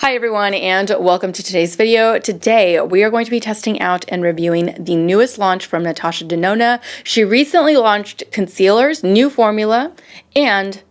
Hi everyone and welcome to today's video. Today we are going to be testing out and reviewing the newest launch from Natasha Denona. She recently launched concealers, new formula, and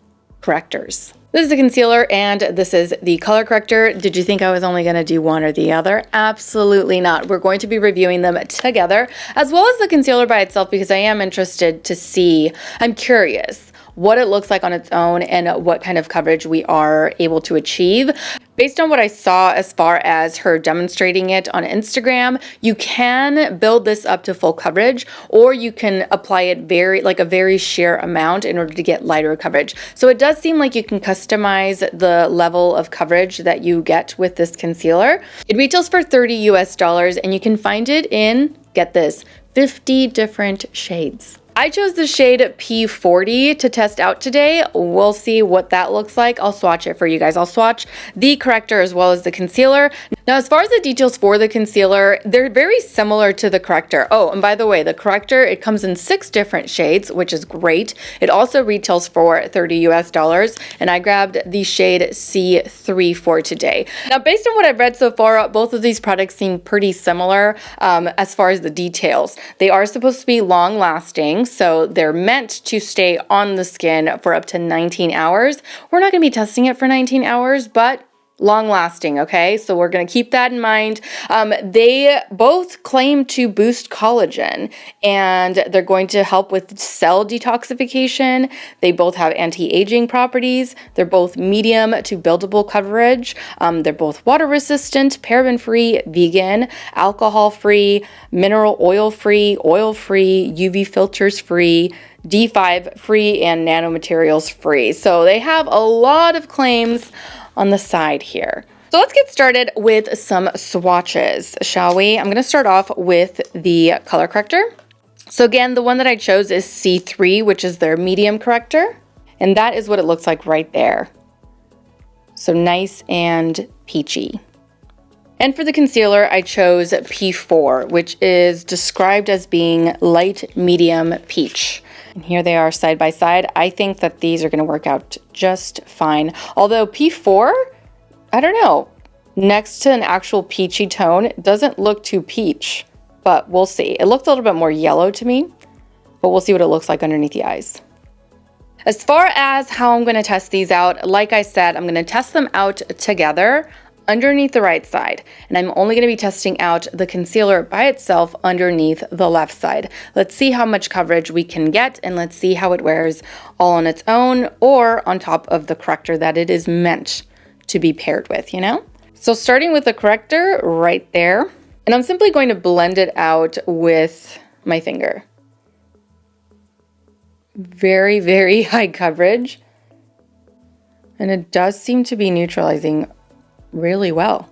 correctors. This is the concealer and this is the color corrector. Did you think I was only going to do one or the other? Absolutely not. We're going to be reviewing them together as well as the concealer by itself because I am interested to see, I'm curious what it looks like on its own and what kind of coverage we are able to achieve. Based on what I saw as far as her demonstrating it on Instagram, you can build this up to full coverage or you can apply it a very sheer amount in order to get lighter coverage. So it does seem like you can customize the level of coverage that you get with this concealer. It retails for $30 US and you can find it in, get this, 50 different shades. I chose the shade P40 to test out today. We'll see what that looks like. I'll swatch it for you guys. I'll swatch the corrector as well as the concealer. Now, as far as the details for the concealer, they're very similar to the corrector. Oh, and by the way, the corrector, it comes in 6 different shades, which is great. It also retails for $30 US, and I grabbed the shade C3 for today. Now, based on what I've read so far, both of these products seem pretty similar as far as the details. They are supposed to be long lasting. So they're meant to stay on the skin for up to 19 hours. We're not going to be testing it for 19 hours, but long lasting, okay? So we're going to keep that in mind. They both claim to boost collagen and they're going to help with cell detoxification. They both have anti-aging properties. They're both medium to buildable coverage. They're both water resistant, paraben free, vegan, alcohol free, mineral oil free, UV filters free, D5 free, and nanomaterials free. So they have a lot of claims on the side here. So let's get started with some swatches, shall we? I'm going to start off with the color corrector. So again, the one that I chose is C3, which is their medium corrector. And that is what it looks like right there. So nice and peachy. And for the concealer, I chose P4, which is described as being light medium peach. And here they are side by side. I think that these are going to work out just fine. Although P4, I don't know, next to an actual peachy tone, it doesn't look too peach, but we'll see. It looks a little bit more yellow to me, but we'll see what it looks like underneath the eyes. As far as how I'm going to test these out, like I said, I'm going to test them out together underneath the right side, and I'm only going to be testing out the concealer by itself underneath the left side. Let's see how much coverage we can get, and let's see how it wears all on its own or on top of the corrector that it is meant to be paired with, you know? So starting with the corrector right there, and I'm simply going to blend it out with my finger. Very, very high coverage, and it does seem to be neutralizing really well.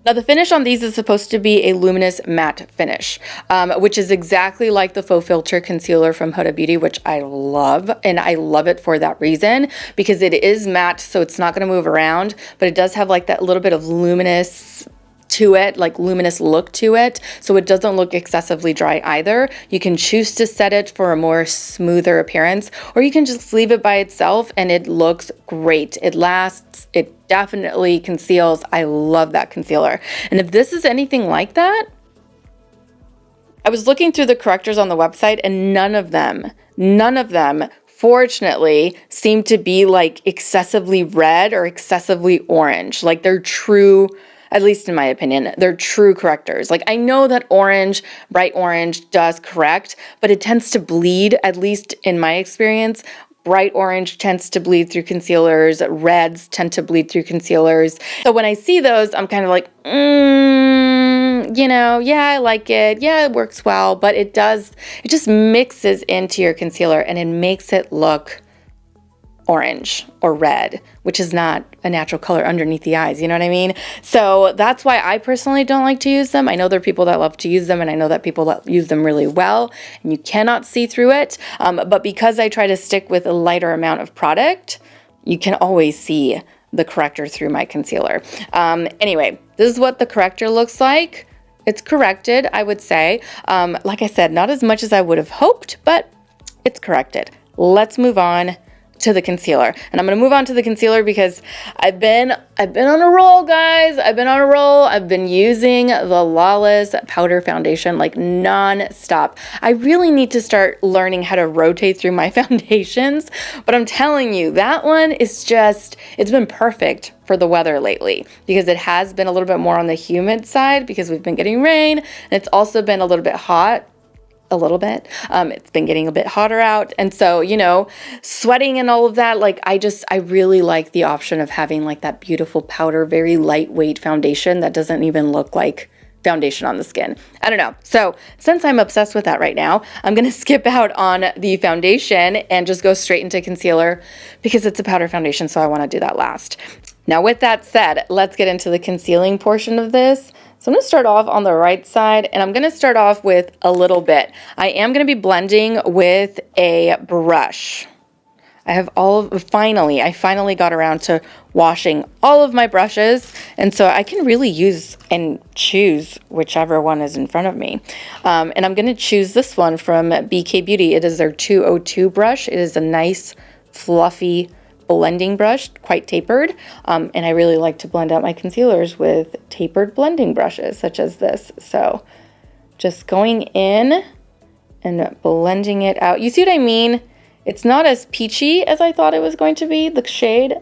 Now the finish on these is supposed to be a luminous matte finish, which is exactly like the Faux Filter concealer from Huda Beauty, which I love, and I love it for that reason because it is matte, so it's not going to move around, but it does have like that little bit of luminous to it, like luminous look to it, so it doesn't look excessively dry either. You can choose to set it for a more smoother appearance, or you can just leave it by itself and it looks great. It lasts, it definitely conceals. I love that concealer. And if this is anything like that, I was looking through the correctors on the website and none of them fortunately seem to be like excessively red or excessively orange. Like they're true, at least in my opinion, they're true correctors. Like I know that orange, bright orange does correct, but it tends to bleed, at least in my experience. Bright orange tends to bleed through concealers. Reds tend to bleed through concealers. So when I see those, I'm kind of like, you know, yeah, I like it. Yeah, it works well, but it just mixes into your concealer and it makes it look orange or red, which is not a natural color underneath the eyes, you know what I mean? So that's why I personally don't like to use them. I know there are people that love to use them, and I know that people that use them really well, and you cannot see through it. But because I try to stick with a lighter amount of product, you can always see the corrector through my concealer. Anyway, this is what the corrector looks like. It's corrected, I would say. Like I said, not as much as I would have hoped, but it's corrected. Let's move on to the concealer. And I'm going to move on to the concealer because I've been on a roll, guys. I've been on a roll. I've been using the Lawless powder foundation like non-stop. I really need to start learning how to rotate through my foundations, but I'm telling you, that one is just, it's been perfect for the weather lately because it has been a little bit more on the humid side because we've been getting rain, and it's also been a little bit hot. A little bit. It's been getting a bit hotter out. And so, you know, sweating and all of that, like I really like the option of having like that beautiful powder, very lightweight foundation that doesn't even look like foundation on the skin. I don't know. So since I'm obsessed with that right now, I'm going to skip out on the foundation and just go straight into concealer because it's a powder foundation. So I want to do that last. Now, with that said, let's get into the concealing portion of this. So I'm going to start off on the right side, and I'm going to start off with a little bit. I am going to be blending with a brush. I finally got around to washing all of my brushes, and so I can really use and choose whichever one is in front of me. And I'm going to choose this one from BK Beauty. It is their 202 brush. It is a nice, fluffy blending brush, quite tapered, and I really like to blend out my concealers with tapered blending brushes such as this. So just going in and blending it out. You see what I mean? It's not as peachy as I thought it was going to be, the shade.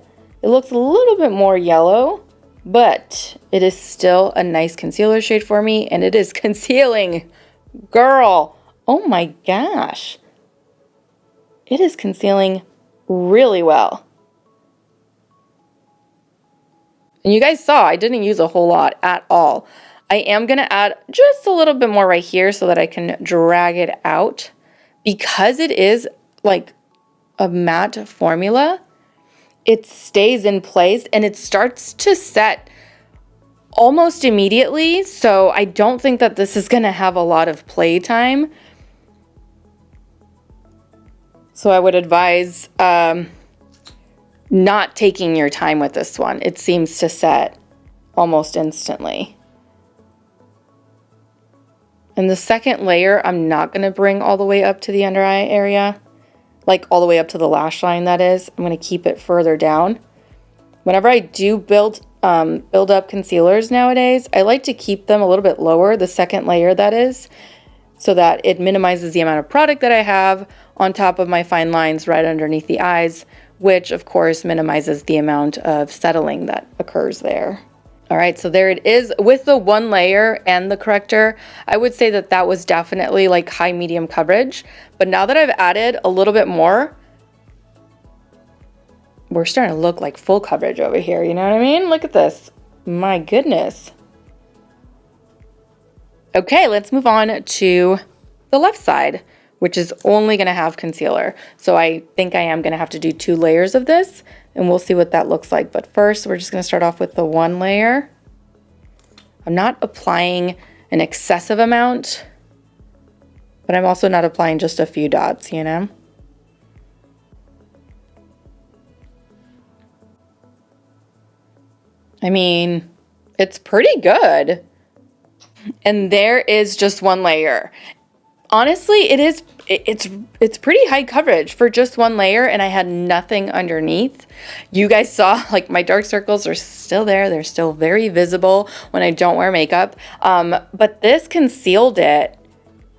It looks a little bit more yellow, but it is still a nice concealer shade for me, and it is concealing. Girl, oh my gosh. It is concealing really well. And you guys saw I didn't use a whole lot at all. I am going to add just a little bit more right here so that I can drag it out. Because it is like a matte formula, it stays in place and it starts to set almost immediately. So I don't think that this is going to have a lot of play time. So I would advise not taking your time with this one. It seems to set almost instantly. And the second layer, I'm not going to bring all the way up to the under eye area, like all the way up to the lash line, that is. I'm going to keep it further down. Whenever I do build up concealers nowadays, I like to keep them a little bit lower, the second layer that is, so that it minimizes the amount of product that I have on top of my fine lines right underneath the eyes, which of course minimizes the amount of settling that occurs there. All right, so there it is with the one layer and the corrector. I would say that that was definitely like high medium coverage, but now that I've added a little bit more, we're starting to look like full coverage over here. You know what I mean? Look at this. My goodness. Okay, let's move on to the left side, which is only going to have concealer. So I think I am going to have to do 2 layers of this, and we'll see what that looks like. But first, we're just going to start off with the one layer. I'm not applying an excessive amount, but I'm also not applying just a few dots, you know? I mean, it's pretty good. And there is just one layer. Honestly, it's pretty high coverage for just one layer, and I had nothing underneath. You guys saw like my dark circles are still there. They're still very visible when I don't wear makeup. But this concealed it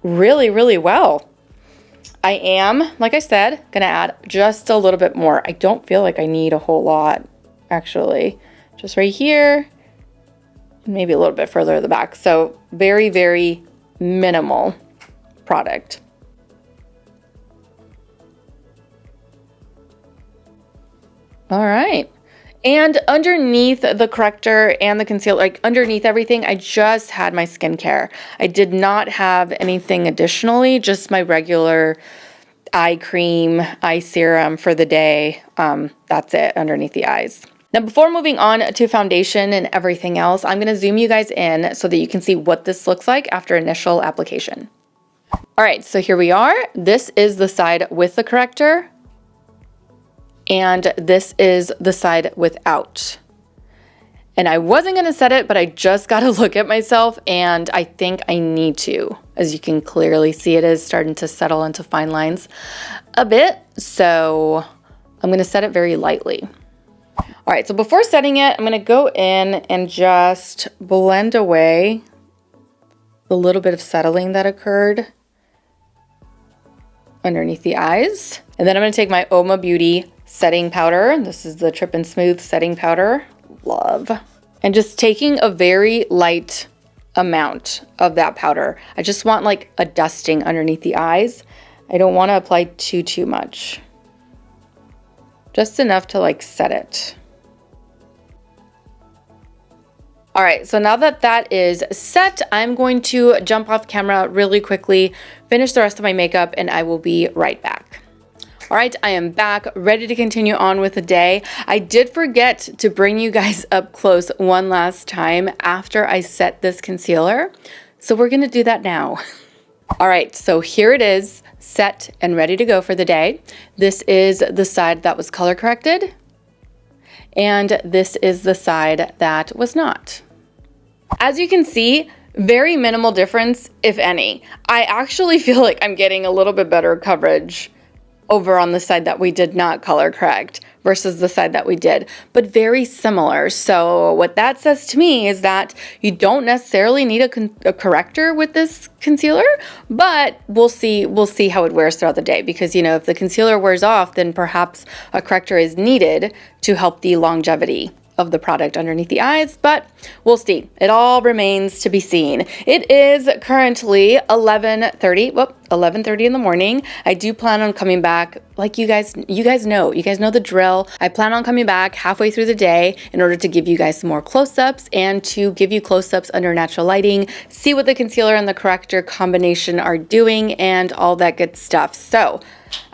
really, really well. I am, like I said, gonna add just a little bit more. I don't feel like I need a whole lot, actually. Just right here, and maybe a little bit further at the back. So very, very minimal product. All right. And underneath the corrector and the concealer, like underneath everything, I just had my skincare. I did not have anything additionally, just my regular eye cream, eye serum for the day. That's it underneath the eyes. Now, before moving on to foundation and everything else, I'm going to zoom you guys in so that you can see what this looks like after initial application. All right, so here we are. This is the side with the corrector, and this is the side without. And I wasn't going to set it, but I just got to look at myself, and I think I need to. As you can clearly see, it is starting to settle into fine lines a bit. So I'm going to set it very lightly. All right, so before setting it, I'm going to go in and just blend away the little bit of settling that occurred underneath the eyes. And then I'm going to take my Oma Beauty setting powder. This is the Trip and Smooth setting powder. Love. And just taking a very light amount of that powder. I just want like a dusting underneath the eyes. I don't want to apply too much. Just enough to like set it. All right, so now that that is set, I'm going to jump off camera really quickly, finish the rest of my makeup, and I will be right back. All right, I am back, ready to continue on with the day. I did forget to bring you guys up close one last time after I set this concealer, so we're gonna do that now. All right, so here it is, set and ready to go for the day. This is the side that was color corrected, and this is the side that was not. As you can see, very minimal difference, if any. I actually feel like I'm getting a little bit better coverage over on the side that we did not color correct versus the side that we did, but very similar. So what that says to me is that you don't necessarily need a corrector with this concealer, but we'll see how it wears throughout the day, because you know, if the concealer wears off, then perhaps a corrector is needed to help the longevity of the product underneath the eyes, but we'll see. It all remains to be seen. It is currently 11:30 in the morning. I do plan on coming back, like you guys know the drill. I plan on coming back halfway through the day in order to give you guys some more close-ups and to give you close-ups under natural lighting, see what the concealer and the corrector combination are doing and all that good stuff. So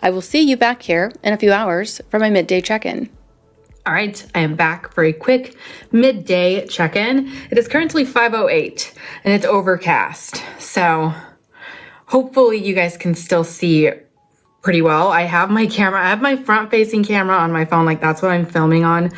I will see you back here in a few hours for my midday check-in. All right, I am back for a quick midday check-in. It is currently 5:08 and it's overcast. So hopefully you guys can still see pretty well. I have my front-facing camera on my phone, like that's what I'm filming on,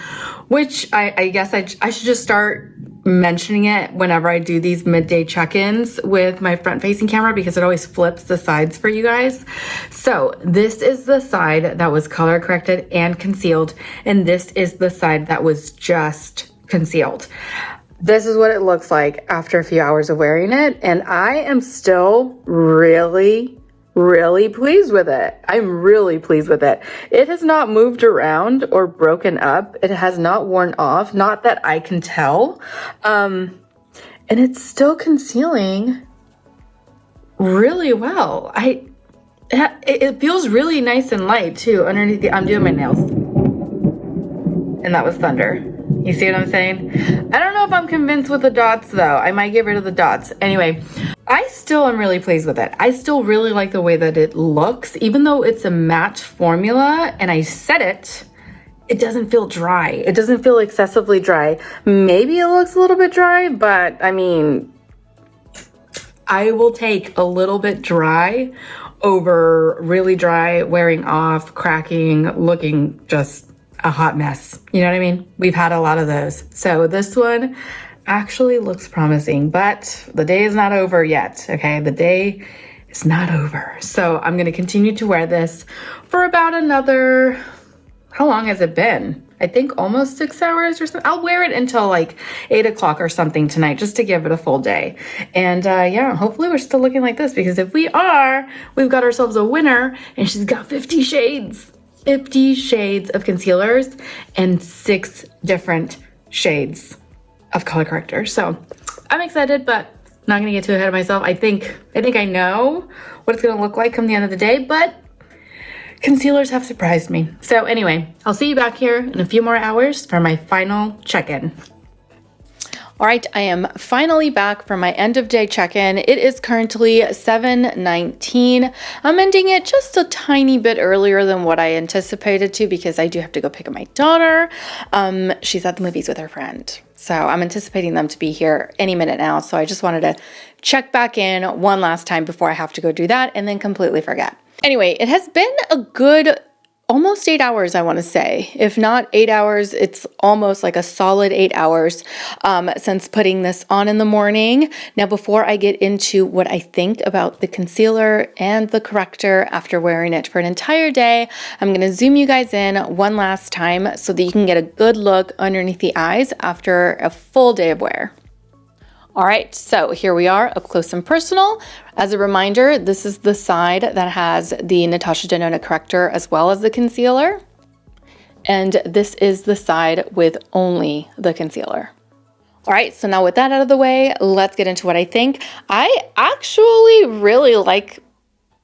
which I guess I should just start mentioning it whenever I do these midday check-ins with my front-facing camera, because it always flips the sides for you guys. So this is the side that was color corrected and concealed, and this is the side that was just concealed. This is what it looks like after a few hours of wearing it, and I am still really pleased with it. I'm really pleased with it. It has not moved around or broken up. It has not worn off, not that I can tell. And it's still concealing really well. It feels really nice and light too underneath I'm doing my nails. And that was thunder. You see what I'm saying? I don't know if I'm convinced with the dots though. I might get rid of the dots. Anyway, I still am really pleased with it. I still really like the way that it looks, even though it's a matte formula and I set it, it doesn't feel dry. It doesn't feel excessively dry. Maybe it looks a little bit dry, but I mean, I will take a little bit dry over really dry, wearing off, cracking, looking just a hot mess. You know what I mean? We've had a lot of those. So this one actually looks promising, but the day is not over yet. Okay, the day is not over. So I'm gonna continue to wear this for about another, how long has it been? I think almost 6 hours or something. I'll wear it until like 8 o'clock or something tonight, just to give it a full day. And yeah, hopefully we're still looking like this, because if we are, we've got ourselves a winner, and she's got 50 shades. 50 shades of concealers and 6 different shades of color corrector. So I'm excited, but I'm not gonna get too ahead of myself. I think I know what it's gonna look like come the end of the day, but concealers have surprised me. So anyway, I'll see you back here in a few more hours for my final check-in. All right, I am finally back for my end of day check-in. It is currently 7:19. I'm ending it just a tiny bit earlier than what I anticipated to, because I do have to go pick up my daughter. She's at the movies with her friend. So I'm anticipating them to be here any minute now. So I just wanted to check back in one last time before I have to go do that and then completely forget. Anyway, it has been a good almost 8 hours, I want to say. If not 8 hours, it's almost like a solid 8 hours since putting this on in the morning. Now, before I get into what I think about the concealer and the corrector after wearing it for an entire day, I'm going to zoom you guys in one last time so that you can get a good look underneath the eyes after a full day of wear. All right, so here we are up close and personal. As a reminder, this is the side that has the Natasha Denona corrector as well as the concealer. And this is the side with only the concealer. All right, so now with that out of the way, let's get into what I think. I actually really like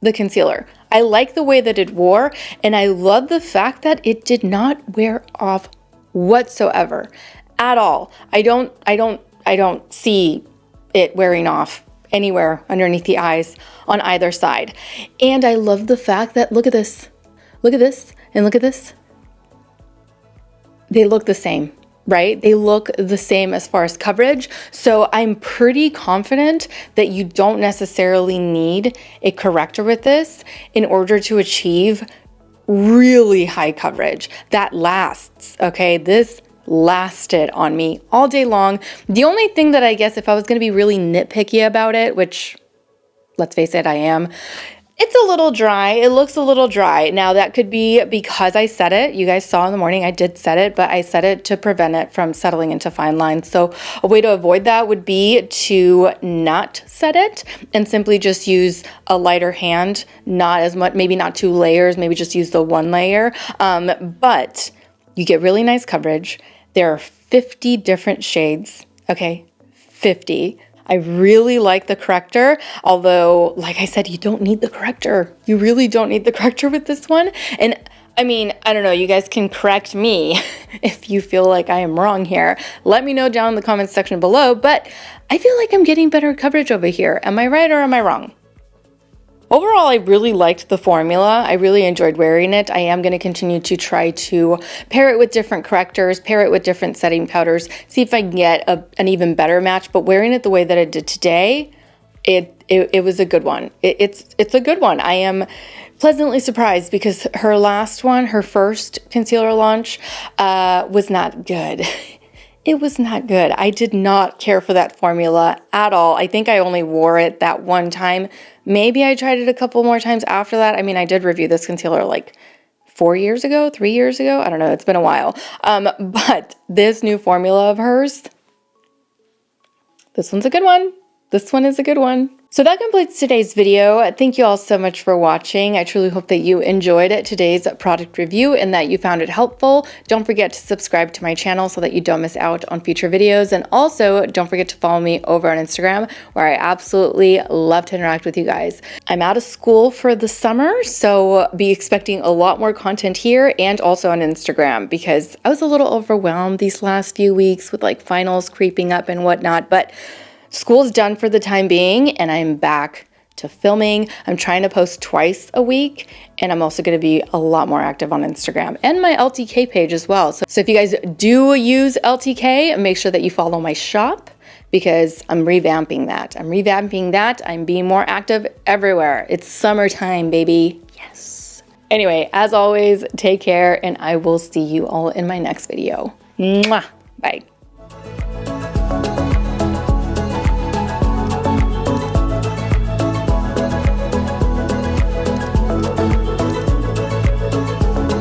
the concealer. I like the way that it wore, and I love the fact that it did not wear off whatsoever at all. I don't see it wearing off anywhere underneath the eyes on either side. And I love the fact that, look at this, and look at this. They look the same, right? They look the same as far as coverage. So I'm pretty confident that you don't necessarily need a corrector with this in order to achieve really high coverage that lasts, okay? This lasted on me all day long. The only thing that I guess if I was going to be really nitpicky about it, which let's face it, I am, it's a little dry. It looks a little dry. Now that could be because I set it. You guys saw in the morning I did set it, but I set it to prevent it from settling into fine lines. So a way to avoid that would be to not set it and simply just use a lighter hand, not as much, maybe not 2 layers, maybe just use the 1 layer. But you get really nice coverage. There are 50 different shades, okay? 50. I really like the corrector, although, like I said, you don't need the corrector. You really don't need the corrector with this one. And I mean, I don't know, you guys can correct me if you feel like I am wrong here. Let me know down in the comments section below, but I feel like I'm getting better coverage over here. Am I right or am I wrong? Overall, I really liked the formula. I really enjoyed wearing it. I am going to continue to try to pair it with different correctors, pair it with different setting powders, see if I can get an even better match. But wearing it the way that I did today, it was a good one. It's a good one. I am pleasantly surprised because her last one, her first concealer launch, was not good. It was not good. I did not care for that formula at all. I think I only wore it that one time. Maybe I tried it a couple more times after that. I mean, I did review this concealer like 4 years ago, 3 years ago. I don't know. It's been a while. But this new formula of hers, this one's a good one. This one is a good one. So that completes today's video. Thank you all so much for watching. I truly hope that you enjoyed today's product review and that you found it helpful. Don't forget to subscribe to my channel so that you don't miss out on future videos. And also don't forget to follow me over on Instagram, where I absolutely love to interact with you guys. I'm out of school for the summer, so be expecting a lot more content here and also on Instagram, because I was a little overwhelmed these last few weeks with like finals creeping up and whatnot, but school's done for the time being, and I'm back to filming. I'm trying to post twice a week, and I'm also going to be a lot more active on Instagram and my LTK page as well. So if you guys do use LTK, make sure that you follow my shop because I'm revamping that. I'm being more active everywhere. It's summertime, baby. Yes. Anyway, as always, take care, and I will see you all in my next video. Mwah. Bye.